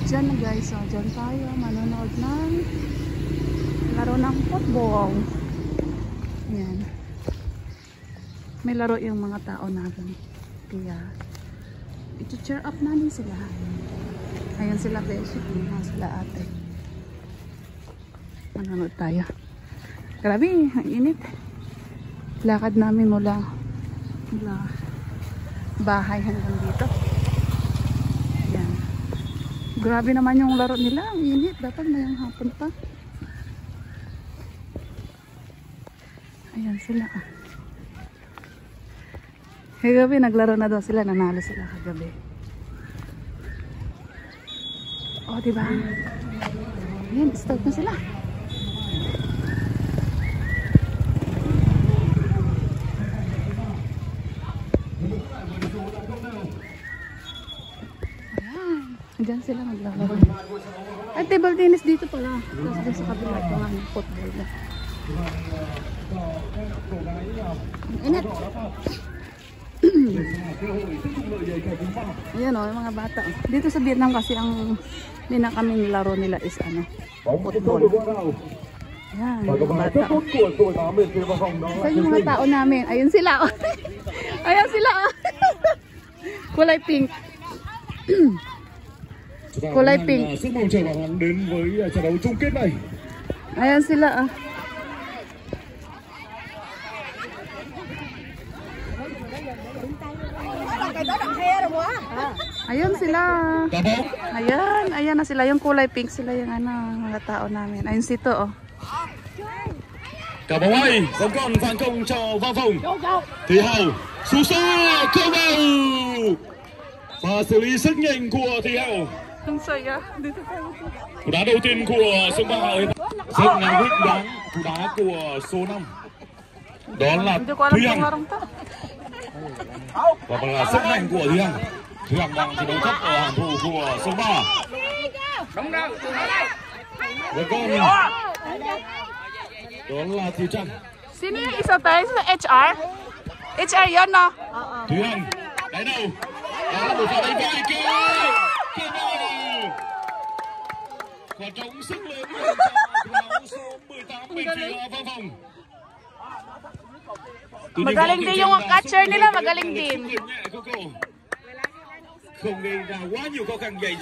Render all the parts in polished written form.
Diyan na guys, so dyan tayo manonood ng laro ng football. Ayan. May laro yung mga tao natin. Kaya i-cheer up namin sila. Ayan sila beshi, sila ate. Manonood tayo. Grabe, ang init. Lakad namin mula bahay hanggang dito. Ayan. Grabe naman yung laro nila. Ang init. Dapat mayang hapon pa. Ayan sila. Kagabi naglaro na daw sila. Nanalo sila kagabi. O, diba? Ayan, start na sila. Diyan sila maglalaro. Ay, table tennis dito pala. Tapos din sa kabila ito nga ng football na. Init. Ayan o, yung mga bata. Dito sa Vietnam kasi ang kami laro nila is ano, football. Ayan, yung mga bata. Saan yung mga tao namin? Ayun sila o. Ayan sila o. Kulay pink. Kulay pink. Rất mong chờ bạn Hằng đến với trận đấu chung kết này. Ayan sila ah. Ayan sila. Ayan na sila. Yung kulay pink sila yung ano, mga tao namin. Ayun sito oh. Cả bóng hay, bóng còn phản công cho Văn Phòng. Thì Hào, sút xa, cơ vào. Và xử lý rất nhanh của Thì Hào. Cú đá đầu tiên của sân Ba Hà rất ngắn quyết đoán. Cú đá của số 5 đó là Thúy Hằng. Và bằng là rất nhanh của Thúy Hằng. Thúy Hằng đang thi đấu thấp ở hàng thủ của sân Ba. Và con đó là Thùy Trâm. Sino yung isa tayo sa HR? HR yun no? Thúy Hằng đáy đầu. Đó là một pha đánh vai kia. Quả trống sức lớn dành cho áo số 18 bên phía Văn Phòng. Magaling din yung catcher nila, magaling din. Không gây ra quá nhiều khó khăn vậy.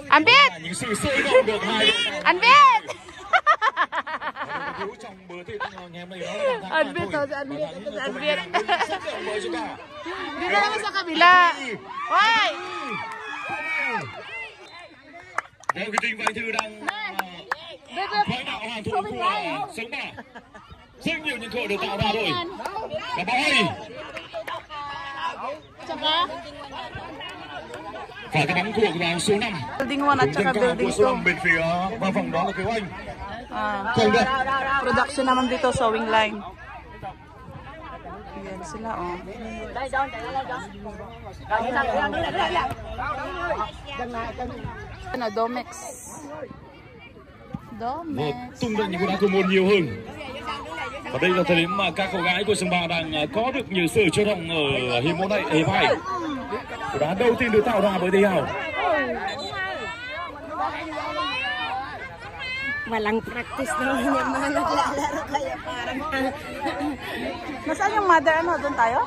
Anh biết. Những sự sôi động được hai. Anh biết. Trong bữa thi ngày hôm nay anh biết thôi, anh biết. Dito naman sa kabila. Hoy! Theo cái tin Văn Thư đang khởi đạo hoàn thủ của sân Ba. Rất nhiều những cơ hội được tạo ra rồi. Và bóng hay. Và cái bóng của đoàn số 5. Building 1 at saka building 2. Bên phía Văn Phòng đó là Kiều Anh. Production naman dito, sewing line. Ayan sila oh. Ano, Domex. Domex. Tung ra những cú đá cầu môn nhiều hơn. Và đây là thời điểm mà các cô gái của sân Ba đang có được nhiều sự chủ động ở hiệp môn này, hiệp 2. Cú đá đầu tiên được tạo ra bởi Thì Hào. Walang practice naman yung mga naglalaro kaya parang Nasaan yung mother ano? Doon tayo?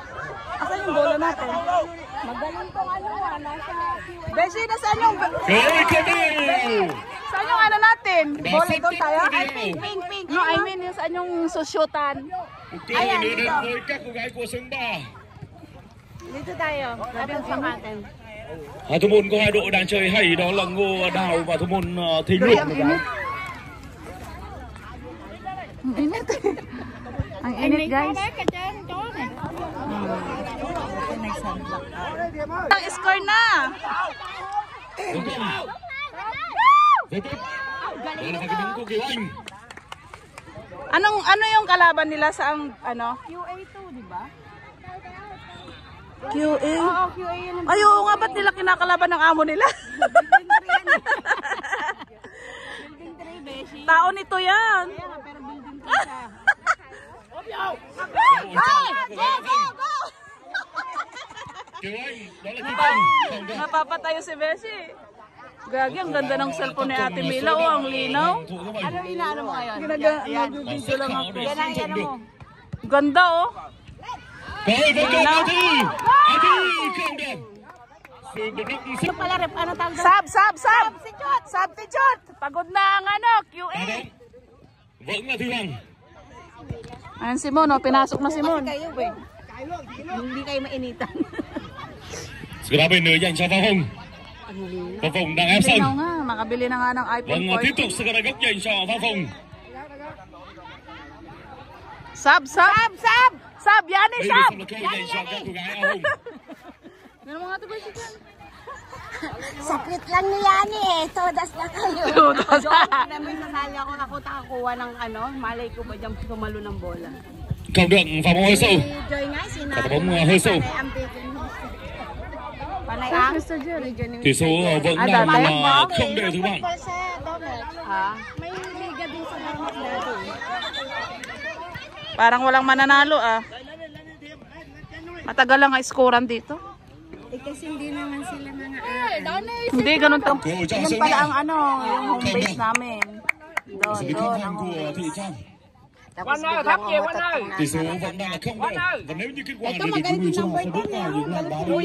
Nasaan yung bola natin? magaling tong ano, nasa Beshi, nasaan yung... Saan yung ano natin? Bola doon tayo? Ay, pink. No, I mean, yung saan yung susyutan? Ayan, dito. Với các cô gái của sân Ba. dito tayo. Sabi sa atin. Thủ môn có hai đội đang chơi hay, đó là Ngô Đào và thủ môn Thính Nguyệt. Ang init. Ang init guys. Ang score na. Ano yung kalaban nila sa ang ano? QA2, di ba? QA? Oo, QA yun. Ay, oo nga, ba't nila kinakalaban ng amo nila? Building 3, Beshi. Tao nito yan. Pero building 3 siya. Go! Kiều Anh, đó là Kim Cương. Napapatayo si Beshi. Gagi, ang ganda ng cellphone ni Ate Mila. Oh, ang linaw. Ano inaano mo ngayon? Nag-video lang ako. Yan ang ano mo. Ganda, oh. Rồi vẫn còn Ati. Ati không được. Sự một lúc Ano pala rep? Ano tawag doon? Sab! Substitute! Pagod na ang ano, QA. vẫn là Thi Hằng. Ayan si Mon, oh. Pinasok na si Mon. Kayo, eh. Hindi kayo mainitan. Sự đá bên nửa dành cho Văn Hùng. Văn Hùng đang ép sân. Linaw nga, makabili na nga ng iPhone Vâng, tiếp 14. tục sự đá góc dành cho Văn Hùng. Sab! Sab! Yan eh, Đây Sab! là một cơ dành cho các cô gái A Hùng. Meron mga tubig si Jan. Sakit lang ni Yani eh. Todas na kayo. Todas. May sasali ako nakakuha ng ano. Malay ko ba dyan sumalo ng bola. Không được, pha bóng hơi sâu. Si Joy nga, Pha bóng hơi sâu. Panay ang? Mr. Jerry. Tỷ số vẫn À, đang đã là bóng. không đều thứ bạn. Ha? May liga din sa Damat dati. Parang walang mananalo, ah. Matagal lang ang scorean dito. Eh kasi hindi naman sila mga Hindi, ganun to. Cơ hội cho Yun Sơn pala Nga. ang ano, yung home base namin. Doon, Sự doon. không Ang của home Thị base. Trang. Tapos biglang umutot Tỷ số vẫn đang là không đều. Và nếu như kết quả này được vui cho họ sẽ bước vào những lần đá đấu.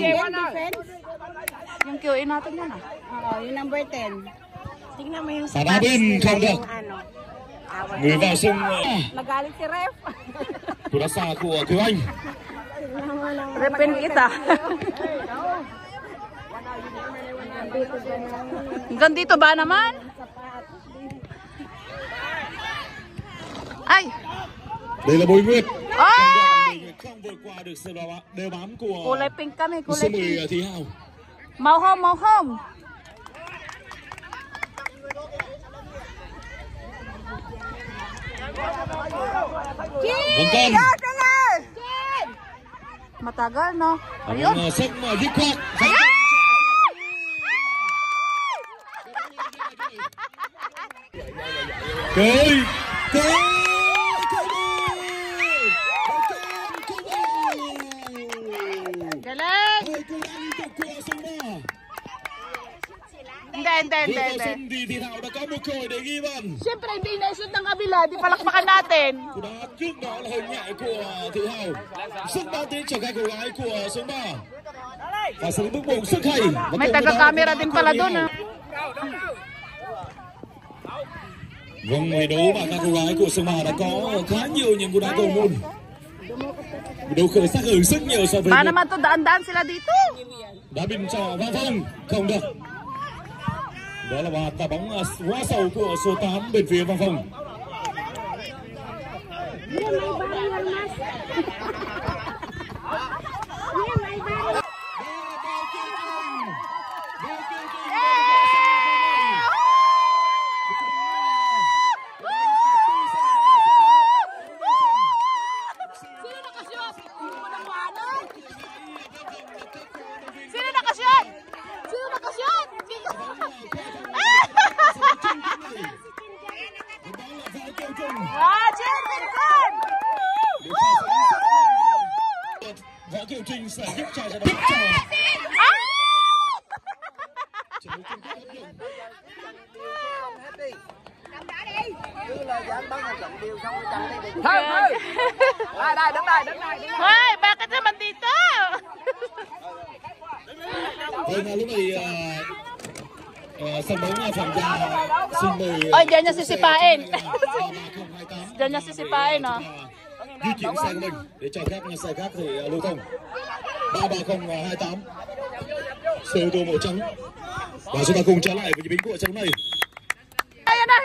Yung QA natin yan, ah. Oo, yung number 10. Tingnan mo yung Sa đá bên không được. ano. Awat. Người vào sân Nagalit si Ref. của đá xa của Kiều Anh. Repin kita. Hanggang dito ba naman? Ay! Đây là Bùi Nguyệt. Ay! Nguyệt không vượt qua được sự đều bám của Kulay pink kami, số kulay 10 pink. Thị Hào. Mau home. Vẫn còn. Matagal, no? Ayun. Vâng, sốc mà dứt khoát. Cười. Galing! Hindi. Thì Thị Thảo đã có một cơ hội để ghi bàn. Siyempre, hindi na-shoot ng kabila. Di palakpakan natin. Cú đá trước đó là hơi nhẹ của Thị Hào. Sức mang tiếng cho các cô gái của số 3. Và sự bước bổng sức hay. Và May cùng với đó taga-camera là din các pala Thị doon, Hào. ah. Vâng, người đấu và các cô gái của số 3 đã có khá nhiều những cú đá cầu môn. Đấu khởi sắc hơn rất nhiều so với Ba một naman to, daan-daan sila dito. đá bình cho Văn Phong. Không được. Đó là một quả bóng quá sâu của số 8 bên phía Văn Phong. Sino nakashoot? Jen Vincent! Võ Kiều Trinh sẽ giúp cho trận đấu cho Hoy, bakit naman dito? Vâng, lúc này sân bóng Phạm Gia xin mời Ôi, diyan niya sisipain. Diyan niya sisipain, oh. di chuyển xe của mình để cho các xe khác thể lưu thông. 33028 xe ô tô màu trắng và chúng ta cùng trở lại với nhịp bính của trận này. Ayan na.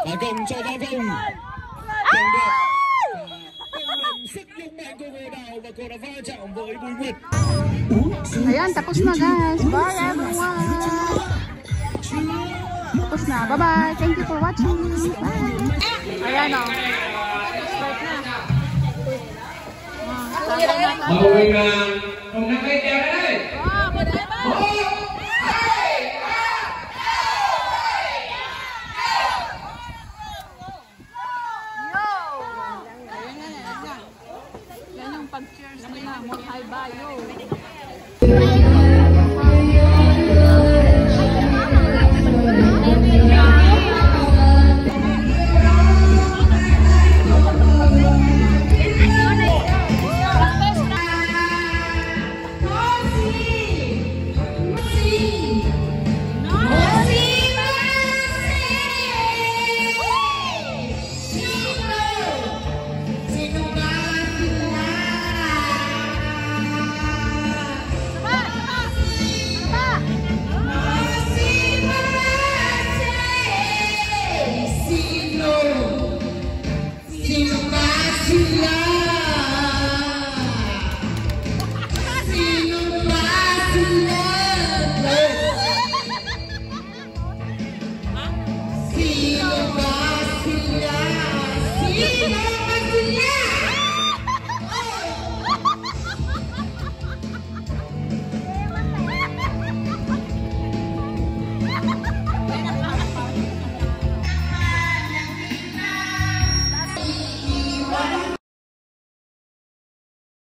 Phản công cho Văn Phong. Không được. Sức dũng mạnh của Ngô Đào và cô đã va chạm với Bùi Nguyệt. Ayan, tapos na guys. Bye everyone. Tapos na. Bye-bye. Thank you for watching. Bye. Ayan, oh. Màu quyền là không nắm lấy treo đấy.